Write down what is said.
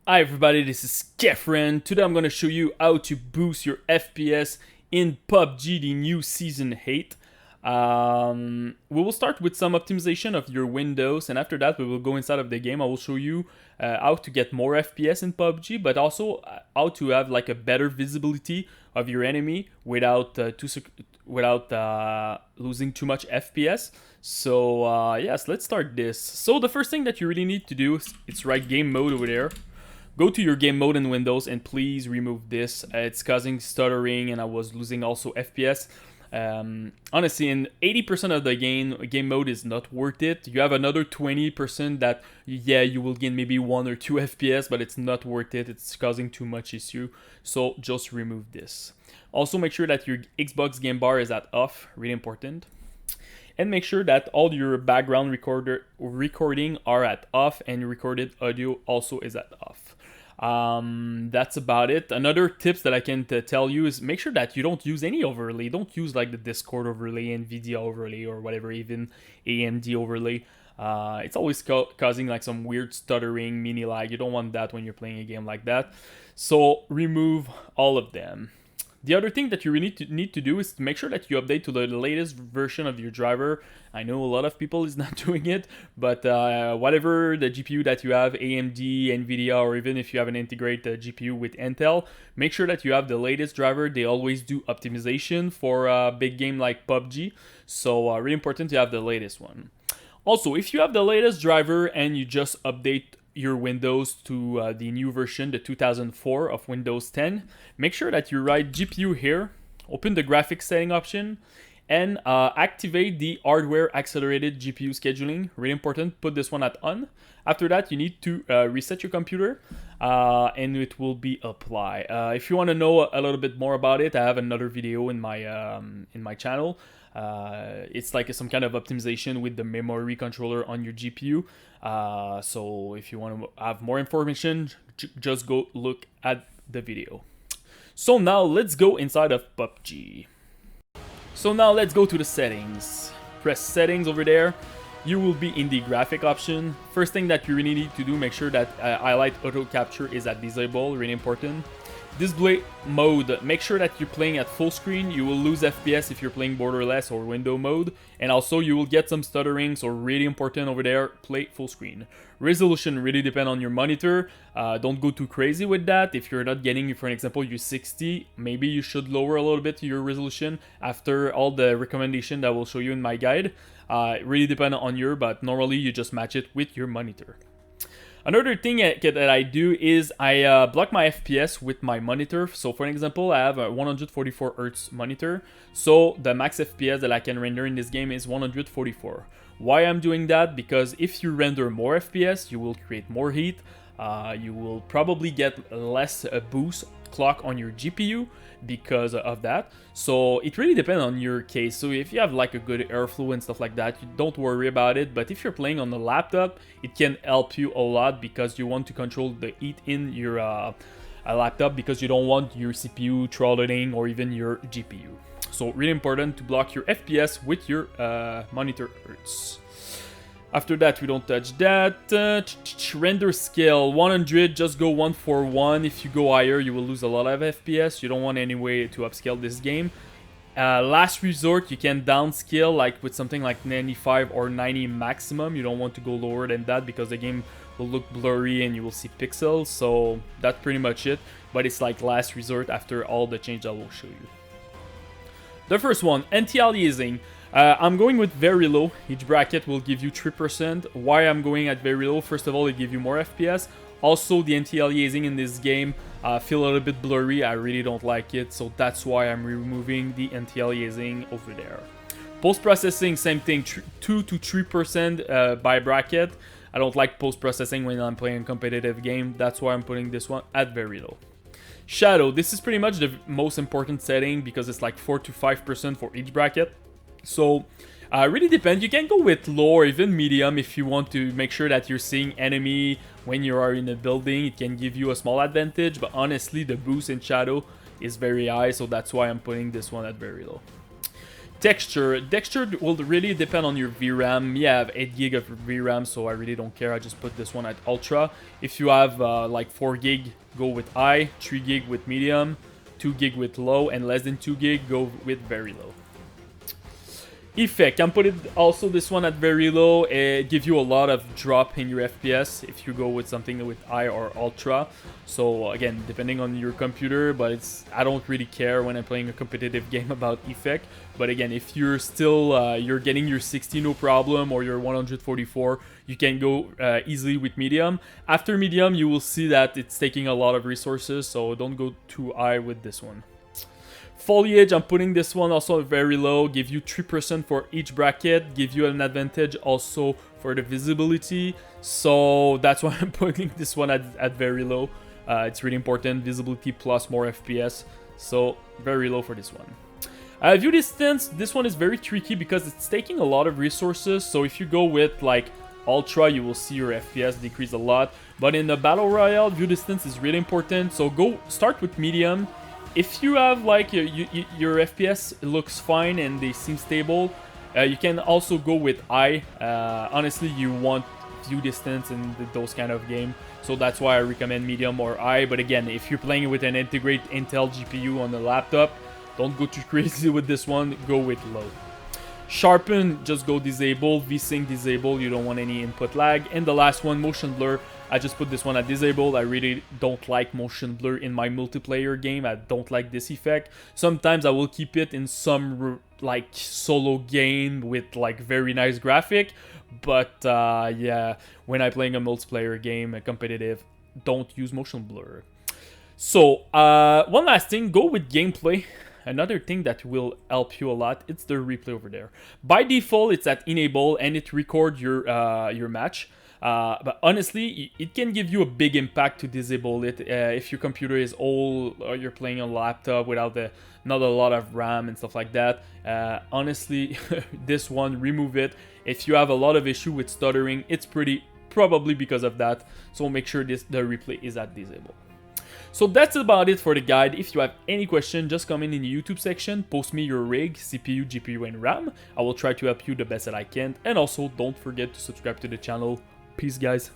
Hi everybody, this is Kefren. Today I'm going to show you how to boost your FPS in PUBG, the new Season 8. We will start with some optimization of your windows, and after that we will go inside of the game. I will show you how to get more FPS in PUBG, but also how to have like a better visibility of your enemy without losing too much FPS. So yes, let's start this. So the first thing that you really need to do is write game mode over there. Go to your game mode in Windows and please remove this. It's causing stuttering and I was losing also FPS. Honestly, in 80% of the game mode is not worth it. You have another 20% that, yeah, you will gain maybe 1 or 2 FPS, but it's not worth it. It's causing too much issue. So just remove this. Also make sure that your Xbox game bar is at off, really important. And make sure that all your background recording are at off and your recorded audio also is at off. That's about it. Another tips that I can tell you is make sure that you don't use any overlay. Don't use like the Discord overlay, Nvidia overlay, or whatever, even AMD overlay. It's always causing like some weird stuttering, mini lag. You don't want that when you're playing a game like that. So remove all of them. The other thing that you really need to do is to make sure that you update to the latest version of your driver. I know a lot of people is not doing it, but whatever the GPU that you have, AMD, Nvidia, or even if you have an integrated GPU with Intel, make sure that you have the latest driver. They always do optimization for a big game like PUBG, so really important to have the latest one. Also, if you have the latest driver and you just update your Windows to the new version, the 2004 of Windows 10, make sure that you write GPU here, open the graphics setting option, and activate the hardware accelerated GPU scheduling. Really important, put this one at on. After that, you need to reset your computer and it will be applied. If you want to know a little bit more about it, I have another video in my channel. It's like some kind of optimization with the memory controller on your GPU. So if you want to have more information, just go look at the video. So now let's go inside of PUBG. So now let's go to the settings. Press settings over there. You will be in the graphic option. First thing that you really need to do, make sure that highlight auto capture is at disable, really important. Display mode, make sure that you're playing at full screen. You will lose FPS if you're playing borderless or window mode, and also you will get some stuttering, so really important over there, play full screen. Resolution really depend on your monitor. Don't go too crazy with that. If you're not getting, for an example, you're 60, maybe you should lower a little bit your resolution after all the recommendation that I will show you in my guide. Really depend on your, but normally you just match it with your monitor. Another thing that I do is I block my FPS with my monitor. So for an example, I have a 144 Hz monitor. So the max FPS that I can render in this game is 144. Why I'm doing that? Because if you render more FPS, you will create more heat. You will probably get less boost clock on your GPU because of that. So it really depends on your case. So if you have like a good airflow and stuff like that, you don't worry about it. But if you're playing on the laptop, it can help you a lot because you want to control the heat in your laptop, because you don't want your CPU throttling or even your GPU. So really important to block your FPS with your monitor hertz. After that, we don't touch that. Render scale 100, just go 1 for 1. If you go higher, you will lose a lot of FPS. You don't want any way to upscale this game. Last resort, you can downscale like with something like 95 or 90 maximum. You don't want to go lower than that because the game will look blurry and you will see pixels. So that's pretty much it. But it's like last resort after all the change I will show you. The first one, anti-aliasing. I'm going with very low. Each bracket will give you 3%. Why I'm going at very low? First of all, it gives you more FPS. Also, the anti-aliasing in this game feel a little bit blurry. I really don't like it, so that's why I'm removing the anti-aliasing over there. Post-processing, same thing, 2 to 3% by bracket. I don't like post-processing when I'm playing a competitive game. That's why I'm putting this one at very low. Shadow, this is pretty much the most important setting because it's like 4 to 5% for each bracket. So, really depends. You can go with low or even medium if you want to make sure that you're seeing enemy when you are in a building. It can give you a small advantage, but honestly, the boost in shadow is very high, so that's why I'm putting this one at very low. Texture will really depend on your VRAM. Yeah, I have 8 gig of VRAM, so I really don't care. I just put this one at ultra. If you have like 4 gig, go with high, 3 gig with medium, 2 gig with low, and less than 2 gig, go with very low. Effect, I'm putting also this one at very low. It gives you a lot of drop in your FPS if you go with something with high or ultra. So again, depending on your computer, but I don't really care when I'm playing a competitive game about effect. But again, if you're still you're getting your 60 no problem, or your 144, you can go easily with medium. After medium, you will see that it's taking a lot of resources, so don't go too high with this one. Foliage, I'm putting this one also very low, give you 3% for each bracket, give you an advantage also for the visibility, so that's why I'm putting this one at very low. It's really important, visibility plus more FPS, so very low for this one. View distance, this one is very tricky because it's taking a lot of resources, so if you go with like ultra, you will see your FPS decrease a lot, but in the battle royale, view distance is really important, so go start with medium. If you have like your FPS looks fine and they seem stable, you can also go with high. Honestly, you want view distance in those kind of game, so that's why I recommend medium or high. But again, if you're playing with an integrated Intel GPU on the laptop, don't go too crazy with this one, go with low. Sharpen, just go disable. VSync disable, you don't want any input lag. And the last one, motion blur, I just put this one at disabled. I really don't like motion blur in my multiplayer game. I don't like this effect. Sometimes I will keep it in some like solo game with like very nice graphic, but yeah, when I'm playing a multiplayer game, a competitive, don't use motion blur. So one last thing, go with gameplay. Another thing that will help you a lot, it's the replay over there. By default, it's at enable and it records your match. But honestly, it can give you a big impact to disable it if your computer is old or you're playing on a laptop without not a lot of RAM and stuff like that. Honestly, this one, remove it. If you have a lot of issue with stuttering, it's probably because of that. So make sure the replay is at disable. So that's about it for the guide. If you have any question, just comment in the YouTube section, post me your rig, CPU, GPU, and RAM. I will try to help you the best that I can. And also, don't forget to subscribe to the channel. Peace, guys.